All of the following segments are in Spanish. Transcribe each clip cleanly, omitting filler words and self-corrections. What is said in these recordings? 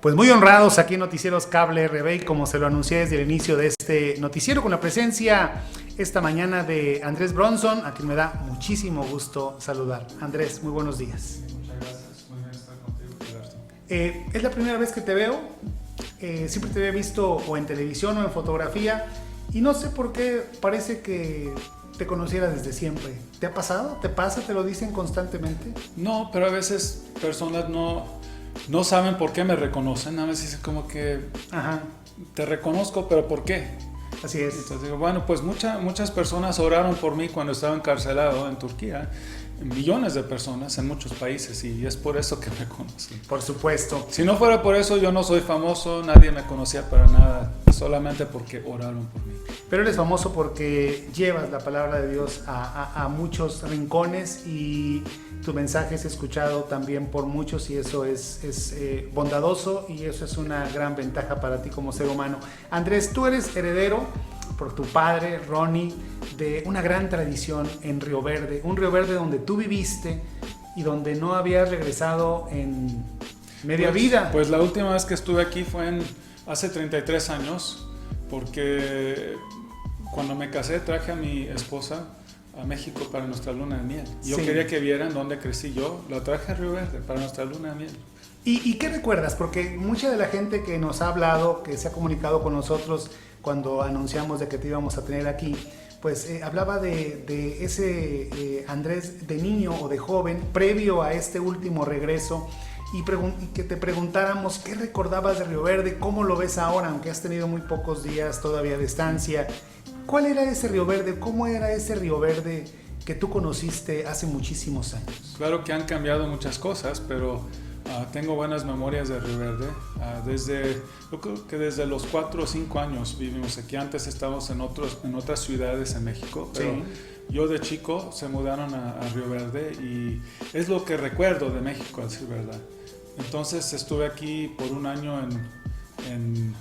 Pues muy honrados aquí en Noticieros Cable RB, como se lo anuncié desde el inicio de este noticiero, con la presencia esta mañana de Andrés Bronson, a quien me da muchísimo gusto saludar. Andrés, muy buenos días. Muchas gracias, muy bien estar contigo, Gilberto. Es la primera vez que te veo, siempre te había visto o en televisión o en fotografía, y no sé por qué parece que te conociera desde siempre. ¿Te ha pasado? ¿Te pasa? ¿Te lo dicen constantemente? No, pero a veces personas no saben por qué me reconocen. A veces dicen como que te reconozco, pero ¿por qué? Así es. Entonces digo, bueno, pues muchas personas oraron por mí cuando estaba encarcelado en Turquía. Millones de personas en muchos países, y es por eso que me conocen. Por supuesto. Si no fuera por eso, yo no soy famoso, nadie me conocía para nada, solamente porque oraron por mí. Pero eres famoso porque llevas la palabra de Dios a muchos rincones, y tu mensaje es escuchado también por muchos, y eso es bondadoso, y eso es una gran ventaja para ti como ser humano. Andrés, tú eres heredero por tu padre, Ronnie, de una gran tradición en Río Verde, un Río Verde donde tú viviste y donde no habías regresado en media vida. Pues la última vez que estuve aquí fue hace 33 años, porque cuando me casé traje a mi esposa a México para nuestra luna de miel. Yo quería que vieran dónde crecí yo, la traje a Río Verde para nuestra luna de miel. ¿Y qué recuerdas? Porque mucha de la gente que nos ha hablado, que se ha comunicado con nosotros cuando anunciamos de que te íbamos a tener aquí, pues hablaba de ese Andrés de niño o de joven, previo a este último regreso, y que te preguntáramos qué recordabas de Río Verde, cómo lo ves ahora, aunque has tenido muy pocos días todavía de estancia. ¿Cuál era ese Río Verde? ¿Cómo era ese Río Verde que tú conociste hace muchísimos años? Claro que han cambiado muchas cosas, pero tengo buenas memorias de Río Verde. Yo creo que desde los 4 o 5 años vivimos aquí. Antes estábamos en otras ciudades en México, pero yo de chico se mudaron a Río Verde, y es lo que recuerdo de México, a decir verdad. Entonces estuve aquí por un año en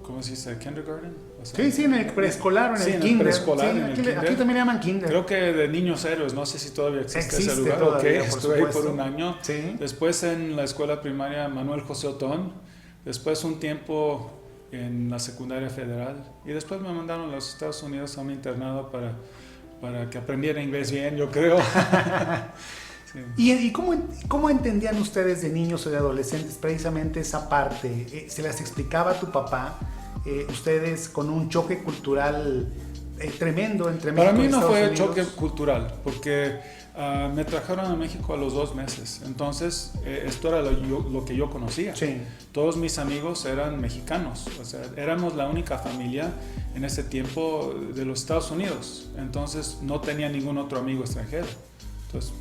¿cómo se dice? ¿Kindergarten? O sea, sí, en el preescolar o en el kinder. En el preescolar, sí, en el kinder. Aquí también llaman kinder. Creo que de niños héroes, no sé si todavía existe ese lugar. Todavía, Estuve ahí por un año. Sí. Después en la escuela primaria Manuel José Otón. Después un tiempo en la secundaria federal. Y después me mandaron a los Estados Unidos a un internado para que aprendiera inglés bien, yo creo. Sí. ¿Y cómo entendían ustedes de niños o de adolescentes precisamente esa parte? ¿Se las explicaba a tu papá? Ustedes con un choque cultural tremendo entre México y Estados Unidos. Para mí no fue choque cultural, porque me trajeron a México a los 2 meses. Entonces esto era lo que yo conocía. Sí. Todos mis amigos eran mexicanos, o sea, éramos la única familia en ese tiempo de los Estados Unidos. Entonces no tenía ningún otro amigo extranjero. Entonces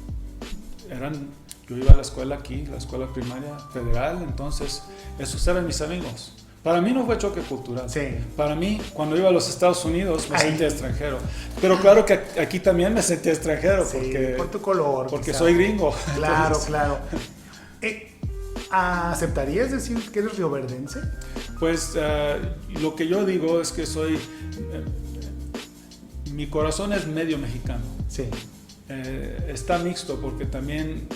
yo iba a la escuela aquí, la escuela primaria federal, entonces esos eran mis amigos. Para mí no fue choque cultural. Sí. Para mí, cuando iba a los Estados Unidos, me sentía extranjero. Pero claro que aquí también me sentía extranjero. Sí, por tu color. Porque quizá. soy gringo. Claro, Entonces, claro. ¿Aceptarías decir que eres rioverdense? Pues lo que yo digo es que mi corazón es medio mexicano. Sí. Está mixto porque también,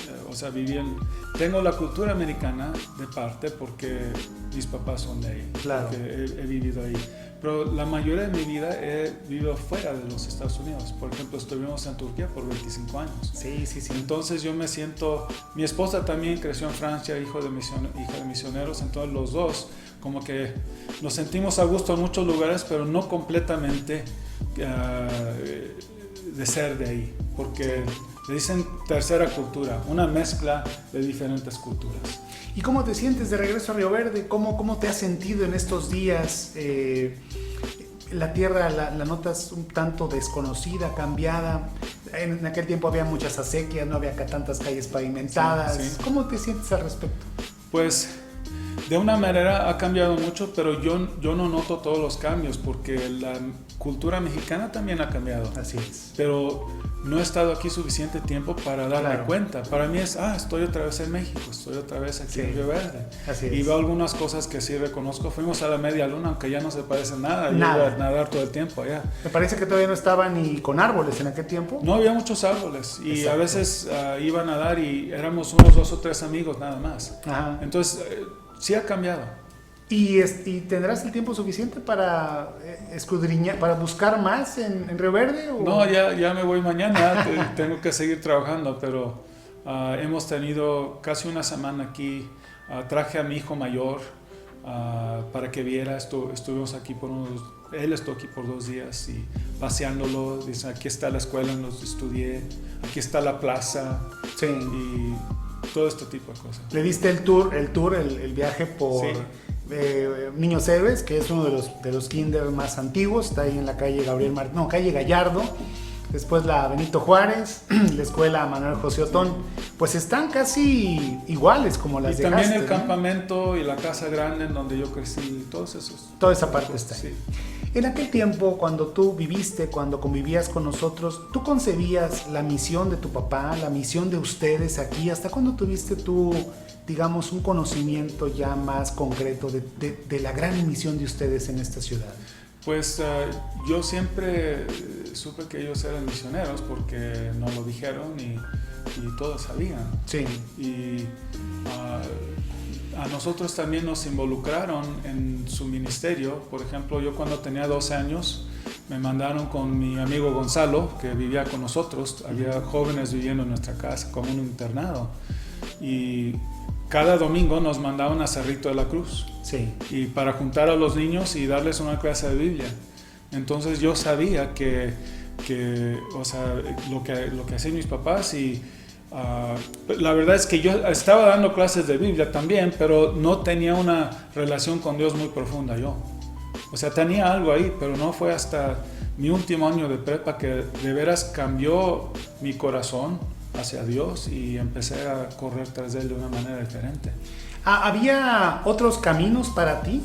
tengo la cultura americana de parte porque mis papás son de ahí, claro. Porque he vivido ahí. Pero la mayoría de mi vida he vivido fuera de los Estados Unidos. Por ejemplo, estuvimos en Turquía por 25 años. Sí. Entonces yo me siento, mi esposa también creció en Francia, hija de misioneros, entonces los dos como que nos sentimos a gusto en muchos lugares, pero no completamente de ser de ahí, porque le dicen tercera cultura, una mezcla de diferentes culturas. ¿Y cómo te sientes de regreso a Río Verde? ¿Cómo te has sentido en estos días? La tierra la notas un tanto desconocida, cambiada. En aquel tiempo había muchas acequias, no había tantas calles pavimentadas. Sí. ¿Cómo te sientes al respecto? Pues de una manera ha cambiado mucho, pero yo no noto todos los cambios porque la cultura mexicana también ha cambiado. Así es. Pero no he estado aquí suficiente tiempo para darme cuenta. Para mí es, estoy otra vez en México, estoy otra vez aquí en Río Verde. Así es. Y veo algunas cosas que sí reconozco. Fuimos a la media luna, aunque ya no se parece nada. Yo iba a nadar todo el tiempo allá. Me parece que todavía no estaba ni con árboles en aquel tiempo. No había muchos árboles. Y Exacto. A veces iba a nadar y éramos unos 2 o 3 amigos nada más. Ajá. Entonces Sí ha cambiado. ¿Y tendrás el tiempo suficiente para escudriñar, para buscar más en Río Verde? ¿O? No, ya me voy mañana, tengo que seguir trabajando, pero hemos tenido casi una semana aquí. Traje a mi hijo mayor para que viera, estuvimos aquí él estuvo aquí por 2 días y paseándolo, dice, aquí está la escuela en donde estudié, aquí está la plaza, sí. Y todo este tipo de cosas. Le diste el viaje por... Sí. Niños Héroes, que es uno de los kinder más antiguos, está ahí en la calle calle Gallardo, después la Benito Juárez, la escuela Manuel José Otón, pues están casi iguales como las y dejaste. Y también el campamento y la casa grande en donde yo crecí, todos esos. Toda esa parte está ahí. Sí. En aquel tiempo, cuando tú viviste, cuando convivías con nosotros, ¿tú concebías la misión de tu papá, la misión de ustedes aquí? ¿Hasta cuándo tuviste tú, digamos, un conocimiento ya más concreto de la gran misión de ustedes en esta ciudad? Pues yo siempre supe que ellos eran misioneros porque nos lo dijeron y todos sabían. Sí. Y a nosotros también nos involucraron en su ministerio. Por ejemplo, yo cuando tenía 12 años me mandaron con mi amigo Gonzalo, que vivía con nosotros. Había jóvenes viviendo en nuestra casa, como un internado. Y cada domingo nos mandaban a Cerrito de la Cruz. Sí. Y para juntar a los niños y darles una clase de Biblia. Entonces yo sabía que o sea, lo que hacían mis papás y la verdad es que yo estaba dando clases de Biblia también, pero no tenía una relación con Dios muy profunda yo. O sea, tenía algo ahí, pero no fue hasta mi último año de prepa que de veras cambió mi corazón hacia Dios y empecé a correr tras Él de una manera diferente. ¿Había otros caminos para ti?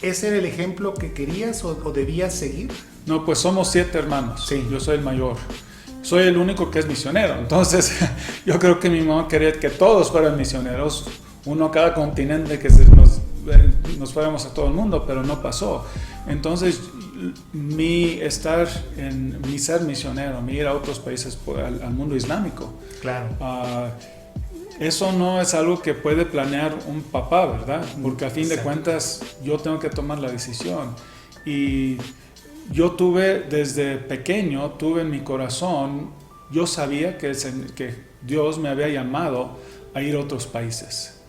¿Ese era el ejemplo que querías o debías seguir? No, pues somos 7 hermanos. Sí. Yo soy el mayor. Soy el único que es misionero. Entonces, yo creo que mi mamá quería que todos fueran misioneros, uno a cada continente, que nos fuéramos a todo el mundo, pero no pasó. Entonces, mi ser misionero, mi ir a otros países, al mundo islámico. Claro. Eso no es algo que puede planear un papá, ¿verdad? Porque a fin de cuentas yo tengo que tomar la decisión. Y yo desde pequeño, tuve en mi corazón, yo sabía que Dios me había llamado a ir a otros países.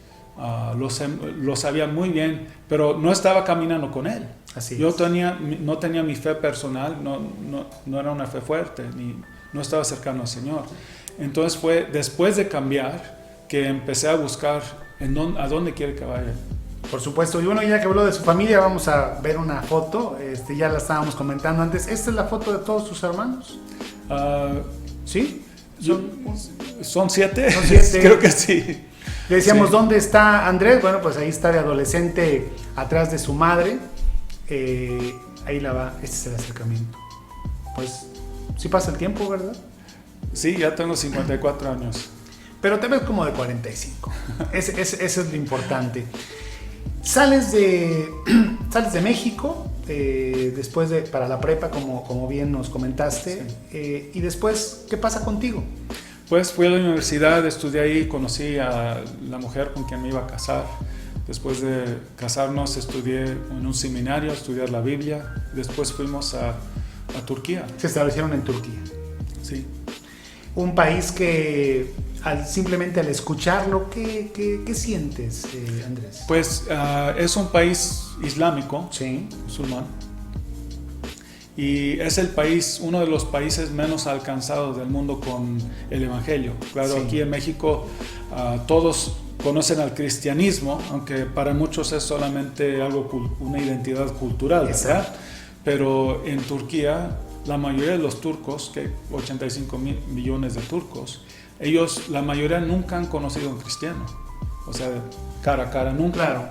Lo sabía muy bien, pero no estaba caminando con Él. Así yo es. no tenía mi fe personal, no era una fe fuerte, no estaba cercano al Señor. Entonces fue después de cambiar que empecé a buscar a dónde quiere que vaya. Por supuesto, y bueno, ya que habló de su familia, vamos a ver una foto, ya la estábamos comentando antes. ¿Esta es la foto de todos tus hermanos? ¿Sí? ¿Son 7? Son 7. Creo que sí. Le decíamos, sí. ¿Dónde está Andrés? Bueno, pues ahí está de adolescente atrás de su madre. Ahí la va, este es el acercamiento. Pues sí pasa el tiempo, ¿verdad? Sí, ya tengo 54 años. Pero te ves como de 45. Eso es lo importante. Sales de México después para la prepa, como bien nos comentaste. Sí. Y después, ¿qué pasa contigo? Pues fui a la universidad, estudié ahí, conocí a la mujer con quien me iba a casar. Después de casarnos estudié en un seminario, a estudiar la Biblia. Después fuimos a Turquía. Se establecieron en Turquía. Sí. Un país que simplemente al escucharlo, ¿qué sientes, Andrés? Pues es un país islámico, sí, musulmán, y es uno de los países menos alcanzados del mundo con el evangelio. Claro, sí. Aquí en México todos conocen al cristianismo, aunque para muchos es solamente una identidad cultural, ¿verdad? Pero en Turquía, la mayoría de los turcos, que hay 85 millones de turcos, la mayoría nunca han conocido a un cristiano. O sea, cara a cara, nunca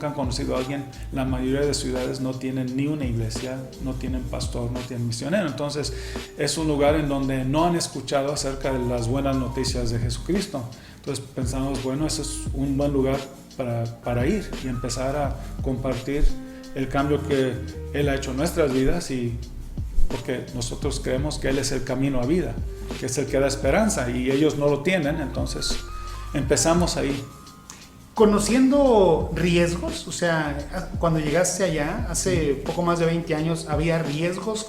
han conocido a alguien. La mayoría de ciudades no tienen ni una iglesia, no tienen pastor, no tienen misionero. Entonces, es un lugar en donde no han escuchado acerca de las buenas noticias de Jesucristo. Entonces, pensamos, bueno, eso es un buen lugar para ir y empezar a compartir el cambio que Él ha hecho en nuestras vidas, porque nosotros creemos que Él es el camino a vida, que es el que da esperanza, y ellos no lo tienen. Entonces empezamos ahí. Conociendo riesgos, o sea, cuando llegaste allá, hace poco más de 20 años, ¿había riesgos?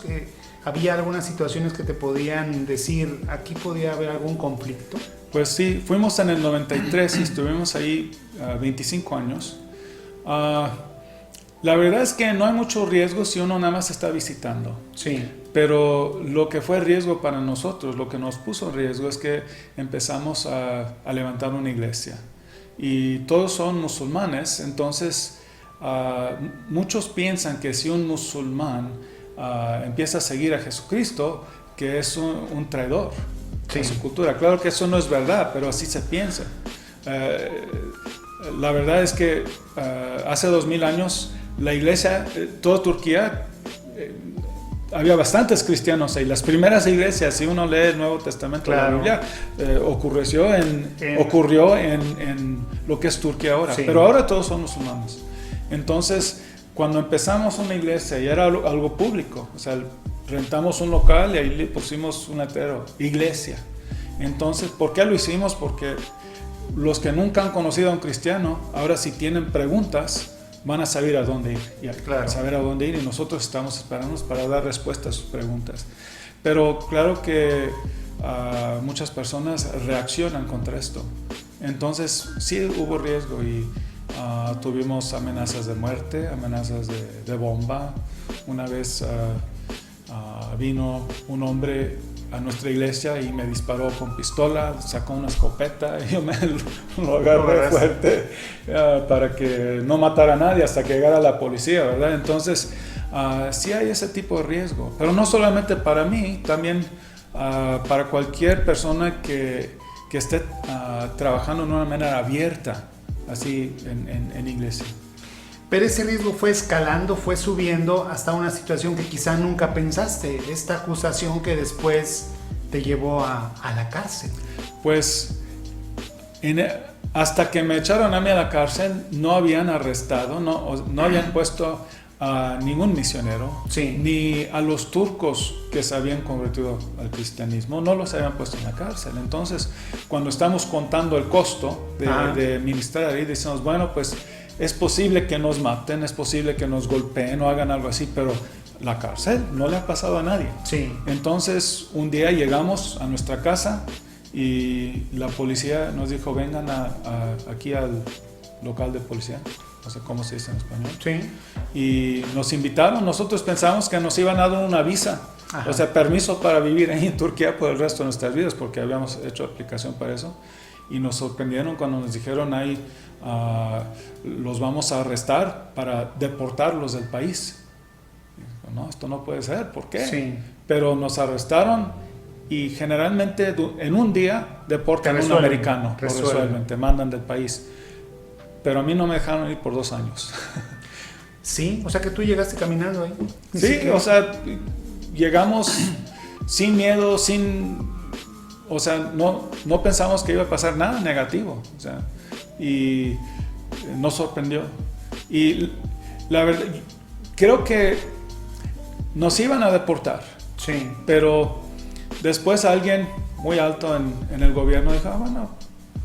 ¿Había algunas situaciones que te podían decir, aquí podía haber algún conflicto? Pues sí, fuimos en el 93 y estuvimos ahí 25 años. La verdad es que no hay mucho riesgo si uno nada más está visitando. Sí. Pero lo que fue riesgo para nosotros, lo que nos puso en riesgo es que empezamos a levantar una iglesia. Y todos son musulmanes, entonces muchos piensan que si un musulmán empieza a seguir a Jesucristo, que es un traidor a su cultura. Claro que eso no es verdad, pero así se piensa. La verdad es que hace 2000 años la iglesia, toda Turquía, había bastantes cristianos ahí. Las primeras iglesias, si uno lee el Nuevo Testamento, claro, la Biblia, ocurrió en lo que es Turquía ahora. Sí. Pero ahora todos son musulmanes. Entonces, cuando empezamos una iglesia, ya era algo público. O sea, rentamos un local y ahí le pusimos un letrero, iglesia. Entonces, ¿por qué lo hicimos? Porque los que nunca han conocido a un cristiano, ahora si tienen preguntas, van a saber a dónde ir, claro, saber a dónde ir, y nosotros estamos esperando para dar respuesta a sus preguntas. Pero claro que muchas personas reaccionan contra esto. Entonces sí hubo riesgo y tuvimos amenazas de muerte, amenazas de bomba. Una vez vino un hombre a nuestra iglesia y me disparó con pistola, sacó una escopeta y yo me lo agarré fuerte para que no matara a nadie hasta que llegara la policía, ¿verdad? Entonces, sí hay ese tipo de riesgo, pero no solamente para mí, también para cualquier persona que esté trabajando de una manera abierta, así en iglesia. Pero ese riesgo fue escalando, fue subiendo hasta una situación que quizá nunca pensaste, esta acusación que después te llevó a la cárcel. Pues hasta que me echaron a mí a la cárcel no habían arrestado, no habían puesto a ningún misionero, sí, ni a los turcos que se habían convertido al cristianismo, no los habían puesto en la cárcel. Entonces, cuando estamos contando el costo de ministrar ahí, decimos, bueno, pues es posible que nos maten, es posible que nos golpeen o hagan algo así, pero la cárcel no le ha pasado a nadie. Sí. Entonces, un día llegamos a nuestra casa y la policía nos dijo, vengan aquí al local de policía, no sé cómo se dice en español. Sí. Y nos invitaron, nosotros pensamos que nos iban a dar una visa, ajá, o sea, permiso para vivir ahí en Turquía por el resto de nuestras vidas, porque habíamos hecho aplicación para eso. Y nos sorprendieron cuando nos dijeron ahí, los vamos a arrestar para deportarlos del país. Y, no, esto no puede ser, ¿por qué? Sí. Pero nos arrestaron y generalmente en un día deportan a un americano, lo resuelven, te mandan del país. Pero a mí no me dejaron ir por 2 años. Sí, o sea que tú llegaste caminando ahí. Sí, o sea, llegamos sin miedo, o sea, no pensamos que iba a pasar nada negativo, o sea, y nos sorprendió. Y la verdad, creo que nos iban a deportar, sí, pero después alguien muy alto en el gobierno dijo, bueno,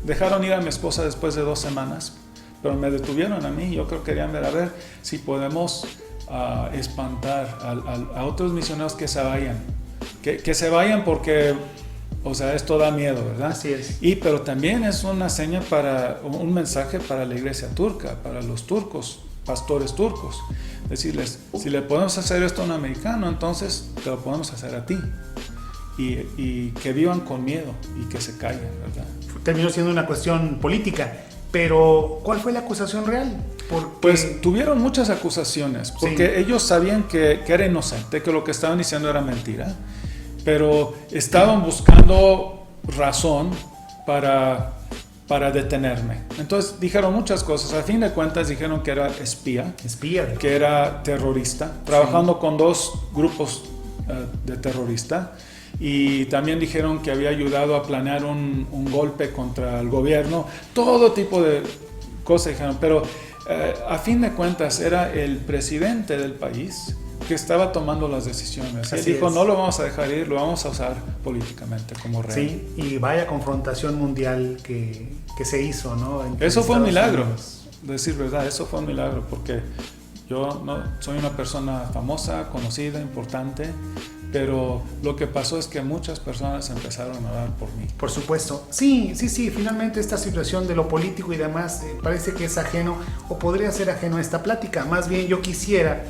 dejaron ir a mi esposa después de 2 semanas, pero me detuvieron a mí. Yo creo que querían ver a ver si podemos espantar a otros misioneros que se vayan, que se vayan porque... O sea, esto da miedo, ¿verdad? Así es. Pero también es una señal un mensaje para la iglesia turca, para los turcos, pastores turcos. Decirles, si le podemos hacer esto a un americano, entonces te lo podemos hacer a ti. Y que vivan con miedo y que se callen, ¿verdad? Terminó siendo una cuestión política, pero ¿cuál fue la acusación real? Pues tuvieron muchas acusaciones, porque sí, ellos sabían que era inocente, que lo que estaban diciendo era mentira. Pero estaban buscando razón para detenerme. Entonces dijeron muchas cosas. A fin de cuentas dijeron que era espía, que era terrorista, trabajando con 2 grupos de terrorista. Y también dijeron que había ayudado a planear un golpe contra el gobierno. Todo tipo de cosas dijeron. Pero a fin de cuentas era el presidente del país que estaba tomando las decisiones. Él dijo, no lo vamos a dejar ir, lo vamos a usar políticamente como rey. Sí, y vaya confrontación mundial que se hizo, ¿no? Eso fue un milagro, decir verdad, eso fue un milagro, porque yo no soy una persona famosa, conocida, importante, pero lo que pasó es que muchas personas empezaron a orar por mí. Por supuesto. Sí, finalmente esta situación de lo político y demás parece que es ajeno o podría ser ajeno a esta plática. Más bien yo quisiera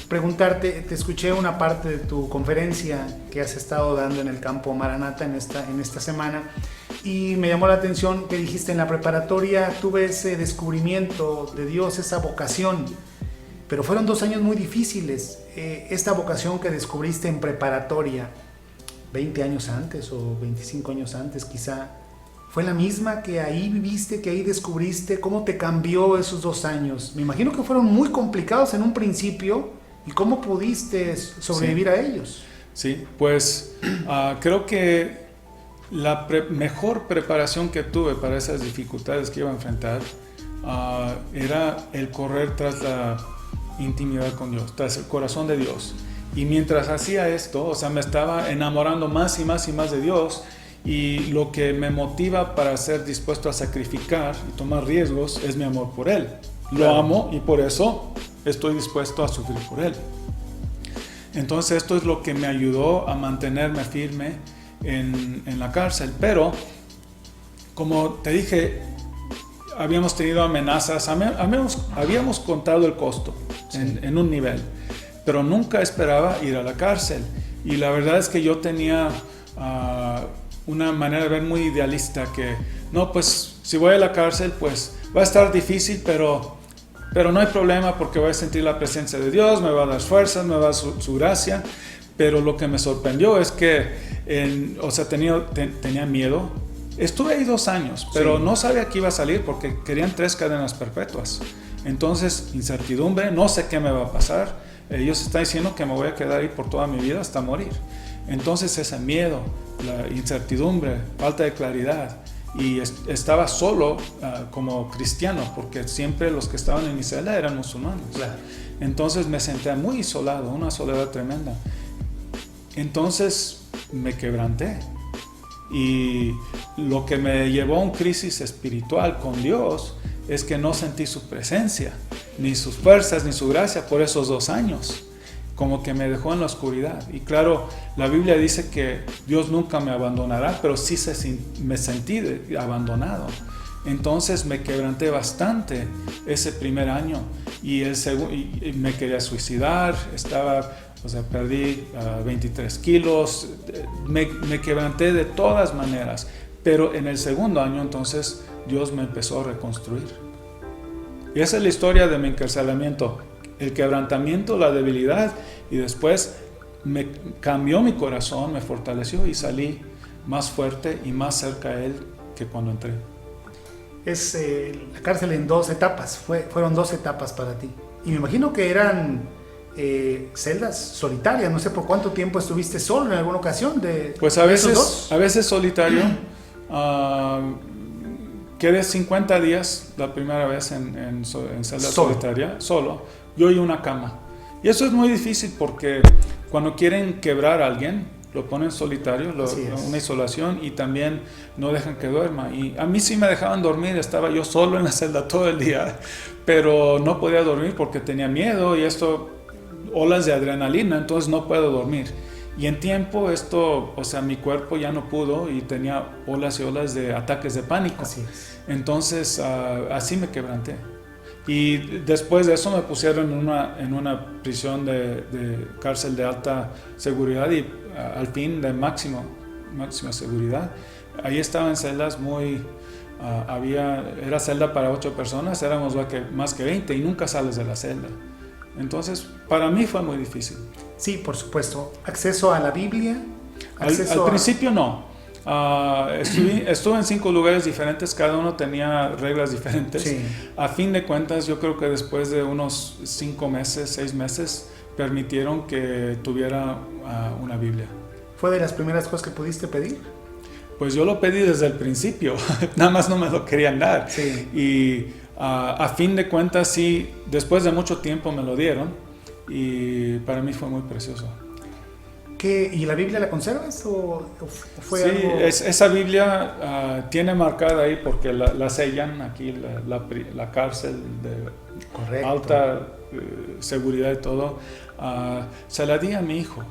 preguntarte, te escuché una parte de tu conferencia que has estado dando en el campo Maranata en esta semana y me llamó la atención que dijiste en la preparatoria tuve ese descubrimiento de Dios, esa vocación, pero fueron 2 años muy difíciles. Esta vocación que descubriste en preparatoria, 20 años antes o 25 años antes quizá, ¿fue la misma que ahí viviste, que ahí descubriste? ¿Cómo te cambió esos 2 años? Me imagino que fueron muy complicados en un principio. ¿Y cómo pudiste sobrevivir a ellos? Sí, pues creo que la mejor preparación que tuve para esas dificultades que iba a enfrentar era el correr tras la intimidad con Dios, tras el corazón de Dios. Y mientras hacía esto, o sea, me estaba enamorando más y más y más de Dios, y lo que me motiva para ser dispuesto a sacrificar y tomar riesgos es mi amor por Él. Lo amo y por eso estoy dispuesto a sufrir por Él. Entonces esto es lo que me ayudó a mantenerme firme en la cárcel. Pero, como te dije, habíamos tenido amenazas, habíamos contado el costo en un nivel, pero nunca esperaba ir a la cárcel. Y la verdad es que yo tenía una manera de ver muy idealista, que no, pues si voy a la cárcel, pues va a estar difícil, pero no hay problema porque voy a sentir la presencia de Dios, me va a dar fuerzas, me va a dar su gracia. Pero lo que me sorprendió es que, tenía miedo. Estuve ahí 2 años, pero no sabía que iba a salir porque querían 3 cadenas perpetuas. Entonces, incertidumbre, no sé qué me va a pasar. Ellos están diciendo que me voy a quedar ahí por toda mi vida hasta morir. Entonces, ese miedo, la incertidumbre, falta de claridad. Y estaba solo como cristiano, porque siempre los que estaban en mi celda eran musulmanes. Claro. Entonces me sentía muy isolado, una soledad tremenda. Entonces me quebranté. Y lo que me llevó a una crisis espiritual con Dios es que no sentí su presencia, ni sus fuerzas, ni su gracia por esos 2 años. Como que me dejó en la oscuridad. Y claro, la Biblia dice que Dios nunca me abandonará, pero sí me sentí abandonado. Entonces me quebranté bastante ese primer año y me quería suicidar, perdí 23 kilos, me quebranté de todas maneras. Pero en el segundo año entonces Dios me empezó a reconstruir. Y esa es la historia de mi encarcelamiento. El quebrantamiento, la debilidad, y después me cambió mi corazón, me fortaleció y salí más fuerte y más cerca a Él que cuando entré. Es la cárcel en 2 etapas, fueron 2 etapas para ti. Y me imagino que eran celdas solitarias, no sé por cuánto tiempo estuviste solo en alguna ocasión. Pues a veces solitario. Quedé 50 días la primera vez en celda solitaria, solo. Yo y una cama. Y eso es muy difícil porque cuando quieren quebrar a alguien, lo ponen solitario, una isolación, y también no dejan que duerma. Y a mí sí me dejaban dormir, estaba yo solo en la celda todo el día, pero no podía dormir porque tenía miedo y olas de adrenalina, entonces no puedo dormir. Y en tiempo mi cuerpo ya no pudo y tenía olas y olas de ataques de pánico. Así es. Entonces así me quebranté. Y después de eso me pusieron en una prisión de cárcel de alta seguridad y al fin de máxima seguridad. Ahí estaba en celdas era celda para 8 personas, éramos más que 20 y nunca sales de la celda. Entonces, para mí fue muy difícil. Sí, por supuesto. ¿Acceso a la Biblia? Al principio no. Estuve en 5 lugares diferentes, cada uno tenía reglas diferentes. Sí. A fin de cuentas, yo creo que después de unos 5 meses, 6 meses, permitieron que tuviera una Biblia. ¿Fue de las primeras cosas que pudiste pedir? Pues yo lo pedí desde el principio, nada más no me lo querían dar. Sí. Y a fin de cuentas, sí, después de mucho tiempo me lo dieron y para mí fue muy precioso. ¿Y la Biblia la conservas o fue Sí, algo? esa Biblia tiene marcada ahí porque la sellan aquí, la cárcel de Correcto. alta seguridad y todo. Se la di a mi hijo.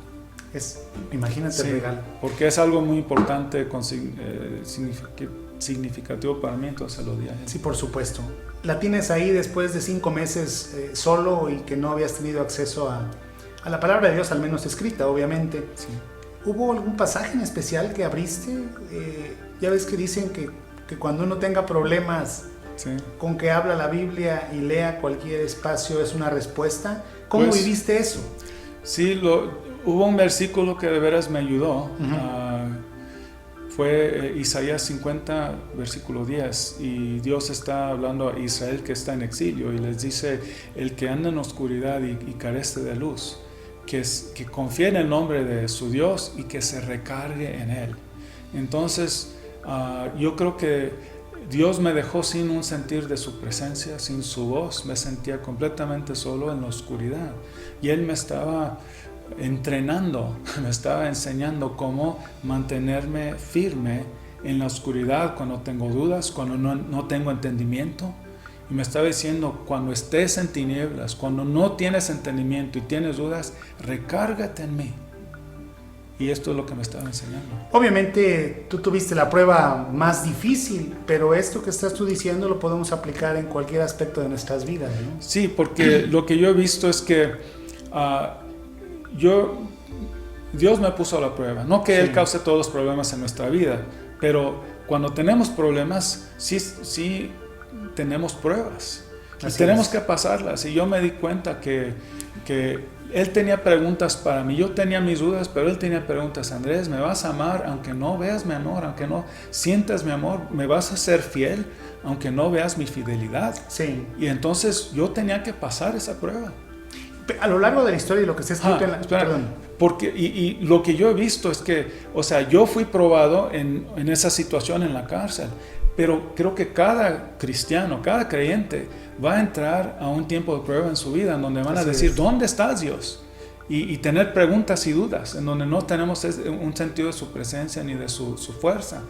Imagínate el regalo. Porque es algo muy importante, significativo para mí, entonces lo di a él. Sí, por supuesto. La tienes ahí después de 5 meses solo y que no habías tenido acceso a la palabra de Dios, al menos escrita, obviamente. Sí. ¿Hubo algún pasaje en especial que abriste? Ya ves que dicen que cuando uno tenga problemas Sí. con que habla la Biblia y lea cualquier espacio es una respuesta. ¿Cómo Pues, viviste eso? Sí, hubo un versículo que de veras me ayudó. Fue Isaías 50, versículo 10, y Dios está hablando a Israel que está en exilio y les dice: el que anda en oscuridad y carece de luz, que confíe en el nombre de su Dios y que se recargue en él. Entonces yo creo que Dios me dejó sin un sentir de su presencia, sin su voz. Me sentía completamente solo en la oscuridad y Él me estaba entrenando, me estaba enseñando cómo mantenerme firme en la oscuridad cuando tengo dudas, cuando no tengo entendimiento. Y me estaba diciendo: cuando estés en tinieblas, cuando no tienes entendimiento y tienes dudas, recárgate en mí. Y esto es lo que me estaba enseñando. Obviamente tú tuviste la prueba más difícil, pero esto que estás tú diciendo lo podemos aplicar en cualquier aspecto de nuestras vidas, ¿no? Sí, porque lo que yo he visto es que Dios me puso a la prueba. No que Él cause todos los problemas en nuestra vida, pero cuando tenemos problemas, sí tenemos pruebas. Y tenemos que pasarlas. Y yo me di cuenta que Él tenía preguntas para mí. Yo tenía mis dudas, pero Él tenía preguntas. Andrés, ¿me vas a amar aunque no veas mi amor, aunque no sientas mi amor? ¿Me vas a ser fiel aunque no veas mi fidelidad? Sí. Y entonces yo tenía que pasar esa prueba. A lo largo de la historia y lo que se ha escrito en la... Perdón. Porque, y lo que yo he visto es que, o sea, yo fui probado en esa situación en la cárcel, pero creo que cada cristiano, cada creyente va a entrar a un tiempo de prueba en su vida en donde van a decir: ¿dónde estás, Dios? Y tener preguntas y dudas en donde no tenemos un sentido de su presencia ni de su fuerza.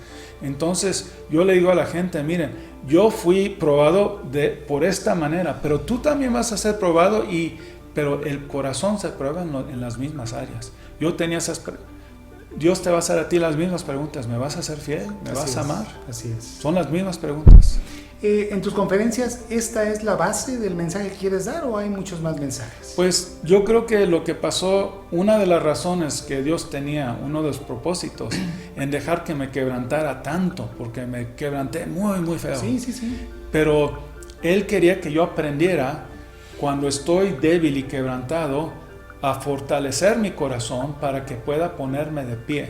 Entonces yo le digo a la gente: miren, yo fui probado por esta manera, pero tú también vas a ser probado, pero el corazón se prueba en las mismas áreas. Yo tenía Dios te va a hacer a ti las mismas preguntas: ¿me vas a ser fiel? ¿Me vas a amar? Así es. Son las mismas preguntas. En tus conferencias, ¿esta es la base del mensaje que quieres dar o hay muchos más mensajes? Pues yo creo que lo que pasó, una de las razones que Dios tenía, uno de los propósitos en dejar que me quebrantara tanto, porque me quebranté muy, muy feo. Sí. Pero Él quería que yo aprendiera, cuando estoy débil y quebrantado, a fortalecer mi corazón para que pueda ponerme de pie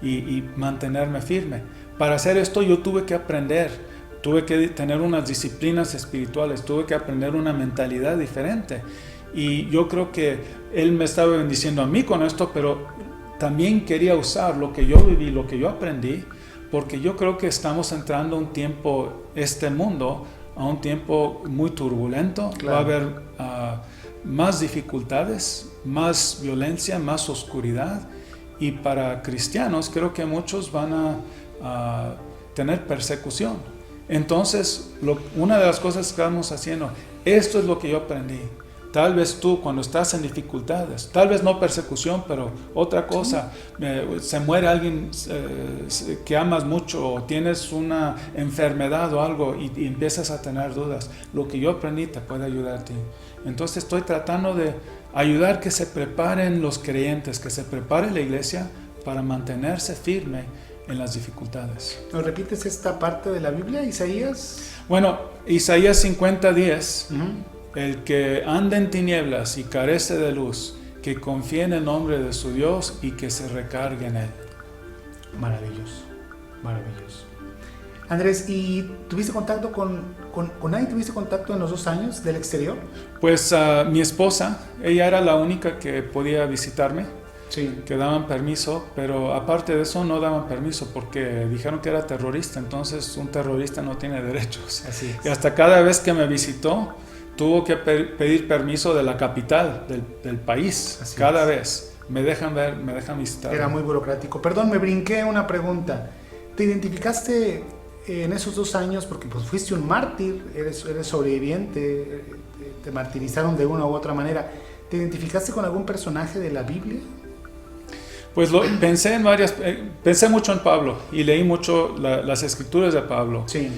y mantenerme firme. Para hacer esto yo tuve que aprender. Tuve que tener unas disciplinas espirituales, tuve que aprender una mentalidad diferente. Y yo creo que Él me estaba bendiciendo a mí con esto, pero también quería usar lo que yo viví, lo que yo aprendí, porque yo creo que estamos entrando a un tiempo, a un tiempo muy turbulento. Claro. Va a haber más dificultades, más violencia, más oscuridad. Y para cristianos creo que muchos van a tener persecución. Entonces, una de las cosas que estamos haciendo, esto es lo que yo aprendí. Tal vez tú, cuando estás en dificultades, tal vez no persecución, pero otra cosa, se muere alguien que amas mucho, o tienes una enfermedad o algo y empiezas a tener dudas, lo que yo aprendí te puede ayudar a ti. Entonces estoy tratando de ayudar que se preparen los creyentes, que se prepare la iglesia para mantenerse firme en las dificultades. ¿Nos repites esta parte de la Biblia, Isaías? Bueno, Isaías 50:10, el que anda en tinieblas y carece de luz, que confíe en el nombre de su Dios y que se recargue en él. Maravilloso, maravilloso. Andrés, ¿y tuviste contacto con nadie? ¿Tuviste contacto en los 2 años del exterior? Pues mi esposa, ella era la única que podía visitarme. Sí. que daban permiso, pero aparte de eso no daban permiso porque dijeron que era terrorista, entonces un terrorista no tiene derechos. Así es. Y hasta cada vez que me visitó, tuvo que pedir permiso de la capital del país. Así cada es. vez. Me dejan ver, me dejan visitar. Era muy burocrático. Perdón, me brinqué una pregunta. ¿Te identificaste en esos 2 años? Porque pues fuiste un mártir, eres sobreviviente, te martirizaron de una u otra manera. ¿Te identificaste con algún personaje de la Biblia? Pues pensé mucho en Pablo y leí mucho las escrituras de Pablo. Sí.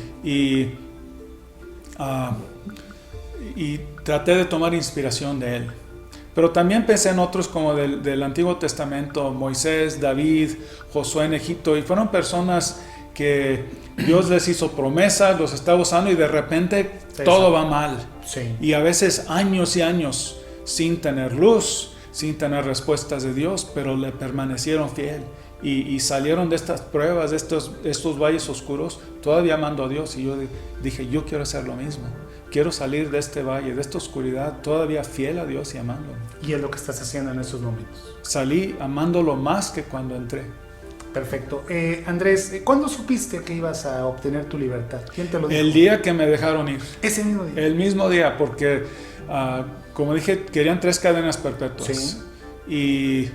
Y traté de tomar inspiración de él. Pero también pensé en otros como del Antiguo Testamento, Moisés, David, Josué en Egipto, y fueron personas que Dios les hizo promesas, los estaba usando y de repente todo va mal. Sí. Y a veces años y años sin tener luz, sin tener respuestas de Dios, pero le permanecieron fiel y salieron de estas pruebas, de estos valles oscuros, todavía amando a Dios. Y yo dije, yo quiero hacer lo mismo. Quiero salir de este valle, de esta oscuridad, todavía fiel a Dios y amándolo. Y es lo que estás haciendo en estos momentos. Salí amándolo más que cuando entré. Perfecto. Andrés, ¿cuándo supiste que ibas a obtener tu libertad? ¿Quién te lo dijo? El día que me dejaron ir. Ese mismo día. El mismo día, porque como dije, querían 3 cadenas perpetuas. Sí.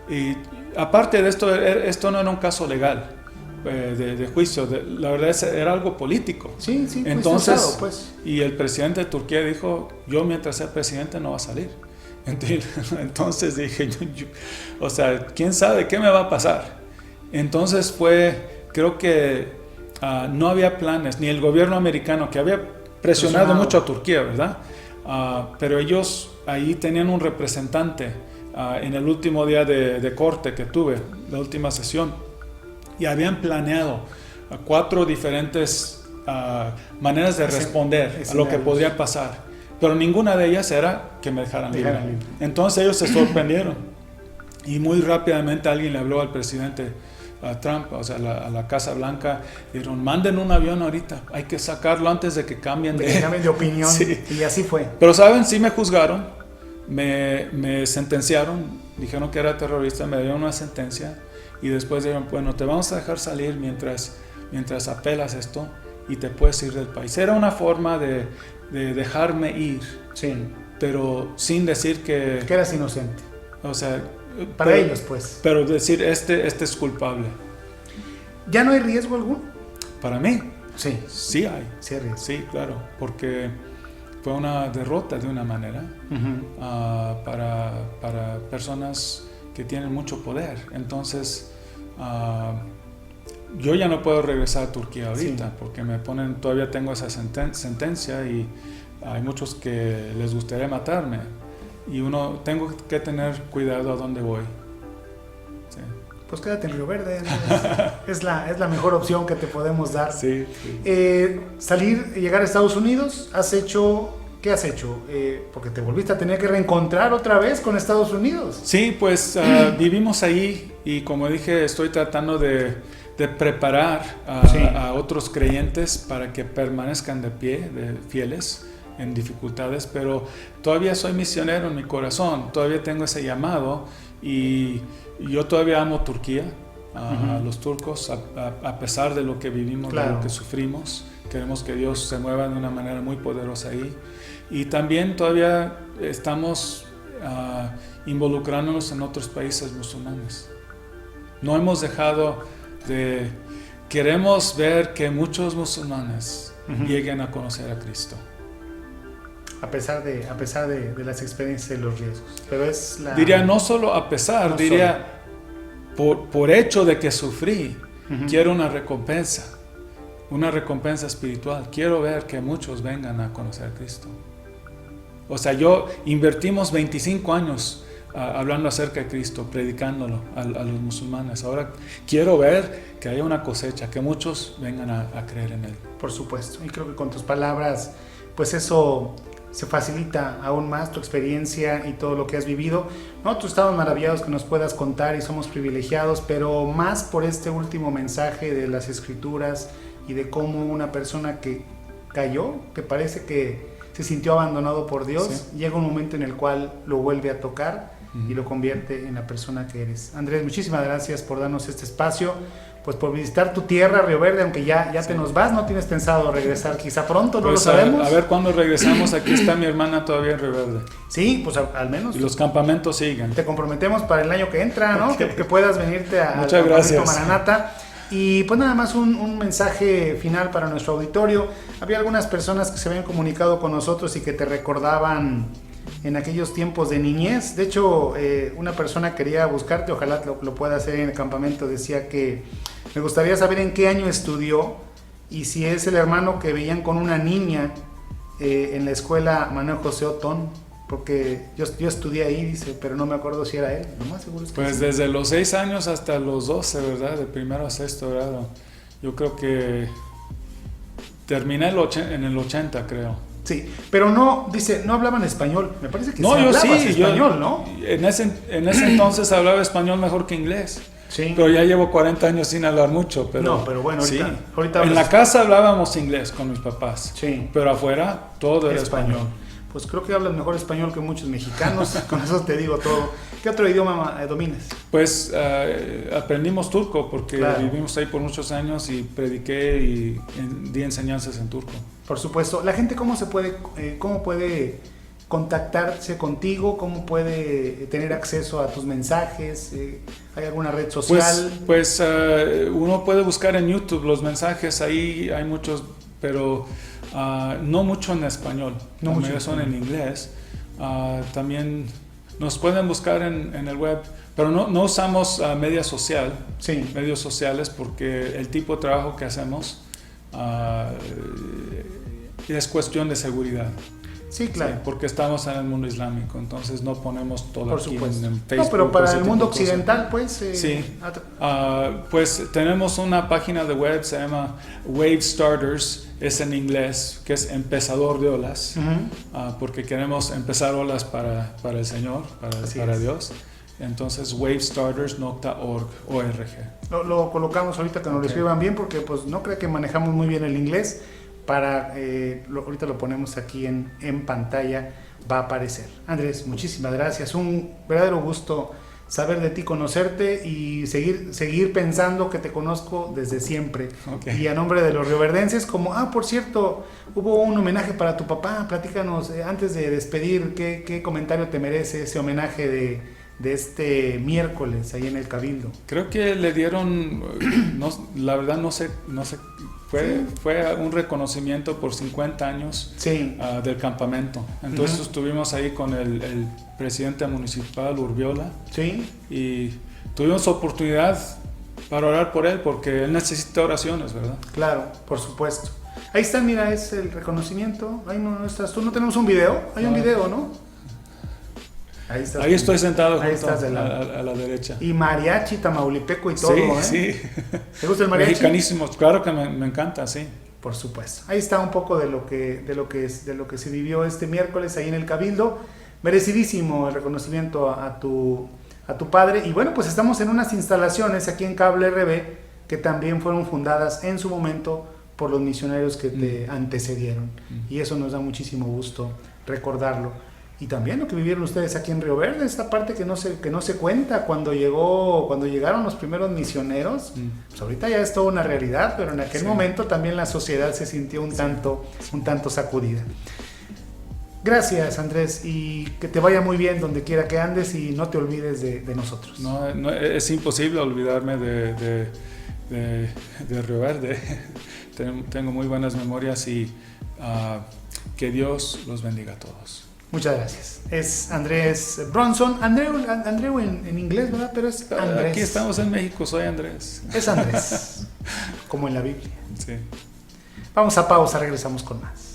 Y aparte de esto no era un caso legal de juicio. La verdad era algo político. Sí, sí. Entonces, usado, pues. Y el presidente de Turquía dijo, yo mientras sea presidente no va a salir. Entonces dije, o sea, ¿quién sabe qué me va a pasar? Entonces creo que no había planes, ni el gobierno americano, que había presionado mucho a Turquía, ¿verdad? Pero ellos ahí tenían un representante en el último día de corte que tuve, la última sesión, y habían planeado 4 diferentes maneras de responder a lo que podría pasar, pero ninguna de ellas era que me dejaran libre. Entonces ellos se sorprendieron y muy rápidamente alguien le habló al presidente Trump, o sea, a la Casa Blanca, dijeron, manden un avión ahorita, hay que sacarlo antes de que cambien de opinión. Sí. Y así fue. Pero saben, sí me juzgaron, me sentenciaron, dijeron que era terrorista, me dieron una sentencia y después dijeron, bueno, te vamos a dejar salir mientras apelas esto y te puedes ir del país. Era una forma de dejarme ir, sí, pero sin decir que eras inocente. O sea, para ellos, pues. Pero decir, este es culpable. ¿Ya no hay riesgo alguno? Para mí, sí. Sí hay. Sí hay riesgo. Sí, claro, porque fue una derrota de una manera para personas que tienen mucho poder. Entonces, yo ya no puedo regresar a Turquía ahorita, porque todavía tengo esa sentencia y hay muchos que les gustaría matarme. Y tengo que tener cuidado a dónde voy. Sí. Pues quédate en Río Verde, ¿no? es la mejor opción que te podemos dar. Sí. Salir y llegar a Estados Unidos, ¿qué has hecho? Porque te volviste a tener que reencontrar otra vez con Estados Unidos. Sí, pues vivimos ahí y como dije, estoy tratando de preparar a otros creyentes para que permanezcan de pie, fieles en dificultades, pero todavía soy misionero en mi corazón, todavía tengo ese llamado y yo todavía amo Turquía, a los turcos, a pesar de lo que vivimos, de lo que sufrimos. Queremos que Dios se mueva de una manera muy poderosa ahí y también todavía estamos involucrándonos en otros países musulmanes. No hemos dejado queremos ver que muchos musulmanes lleguen a conocer a Cristo. A pesar de las experiencias y los riesgos. Pero diría, no solo a pesar, diría, por hecho de que sufrí, quiero una recompensa espiritual. Quiero ver que muchos vengan a conocer a Cristo. O sea, invertimos 25 años hablando acerca de Cristo, predicándolo a los musulmanes. Ahora quiero ver que haya una cosecha, que muchos vengan a creer en Él. Por supuesto, y creo que con tus palabras, pues eso se facilita aún más tu experiencia y todo lo que has vivido. Nosotros estamos maravillados que nos puedas contar y somos privilegiados, pero más por este último mensaje de las Escrituras y de cómo una persona que cayó, que parece que se sintió abandonado por Dios, llega un momento en el cual lo vuelve a tocar y lo convierte en la persona que eres. Andrés, muchísimas gracias por darnos este espacio, pues por visitar tu tierra, Río Verde, aunque ya sí. Te nos vas, ¿no tienes pensado regresar quizá pronto? No pues lo sabemos. A ver cuándo regresamos, aquí está mi hermana todavía en Río Verde. Sí, pues al menos. Y los campamentos siguen. Te comprometemos para el año que entra, ¿no? Okay. Que puedas venirte al campamento Maranata. Y pues nada más un mensaje final para nuestro auditorio. Había algunas personas que se habían comunicado con nosotros y que te recordaban en aquellos tiempos de niñez. De hecho, una persona quería buscarte, ojalá lo pueda hacer en el campamento. Decía que me gustaría saber en qué año estudió y si es el hermano que veían con una niña en la escuela Manuel José Otón, porque yo estudié ahí, dice, pero no me acuerdo si era él. No más seguro es que pues sí. Desde los 6 años hasta los 12, ¿verdad? De primero a sexto grado. Yo creo que terminé en el 80, creo. Sí, pero no, dice, no hablaban español. Me parece que no, sí hablabas español, ¿no? En ese entonces hablaba español mejor que inglés. Sí. Pero ya llevo 40 años sin hablar mucho. Pero, no, pero bueno, ahorita, sí. ahorita en la casa hablábamos inglés con mis papás. Sí. Pero afuera todo era español. Pues creo que hablas mejor español que muchos mexicanos. Con eso te digo todo. ¿Qué otro idioma dominas? Pues aprendimos turco porque vivimos ahí por muchos años y prediqué y di enseñanzas en turco. Por supuesto. ¿La gente cómo puede contactarse contigo? ¿Cómo puede tener acceso a tus mensajes? ¿Hay alguna red social? Pues uno puede buscar en YouTube los mensajes, ahí hay muchos, pero no mucho en español. La mayoría son en inglés. También nos pueden buscar en el web, pero no usamos medios sociales porque el tipo de trabajo que hacemos es cuestión de seguridad. Sí, claro. Sí, porque estamos en el mundo islámico, entonces no ponemos todo por aquí supuesto. en Facebook. No, pero para el mundo occidental, pues... sí. Pues tenemos una página de web, se llama Wave Starters, es en inglés, que es empezador de olas, porque queremos empezar olas para el Señor, para Dios. Entonces, wavestarters.org. Lo colocamos ahorita que nos lo escriban bien, porque pues no creo que manejamos muy bien el inglés. Ahorita lo ponemos aquí en pantalla, va a aparecer. Andrés, muchísimas gracias, un verdadero gusto saber de ti, conocerte y seguir pensando que te conozco desde siempre. Okay. Y a nombre de los rioverdenses, por cierto, hubo un homenaje para tu papá. Platícanos, antes de despedir, ¿qué comentario te merece ese homenaje de este miércoles ahí en el Cabildo? Creo que le dieron, la verdad no sé, fue un reconocimiento por 50 años del campamento. Entonces estuvimos ahí con el presidente municipal, Urbiola, y tuvimos oportunidad para orar por él, porque él necesita oraciones, ¿verdad? Claro, por supuesto. Ahí está, mira, es el reconocimiento. Ahí no estás tú, ¿no tenemos un video? Hay un video, ¿no? Ahí estoy sentado junto a la derecha. Y mariachi, tamaulipeco y todo, Sí. ¿Te gusta el mariachi? Mexicanísimo, claro que me encanta, sí. Por supuesto. Ahí está un poco de lo que se vivió este miércoles ahí en el Cabildo. Merecidísimo el reconocimiento a tu padre. Y bueno, pues estamos en unas instalaciones aquí en Cable RB que también fueron fundadas en su momento por los misioneros que te antecedieron. Y eso nos da muchísimo gusto recordarlo. Y también lo que vivieron ustedes aquí en Río Verde, esta parte que no se cuenta cuando llegaron los primeros misioneros. Pues ahorita ya es toda una realidad, pero en aquel momento también la sociedad se sintió un tanto sacudida. Gracias, Andrés, y que te vaya muy bien donde quiera que andes y no te olvides de nosotros. No, es imposible olvidarme de Río Verde. Tengo muy buenas memorias y que Dios los bendiga a todos. Muchas gracias. Es Andrés Bronson. Andreu en inglés, ¿verdad? Pero es Andrés. Aquí estamos en México, soy Andrés. Es Andrés, como en la Biblia. Sí. Vamos a pausa, regresamos con más.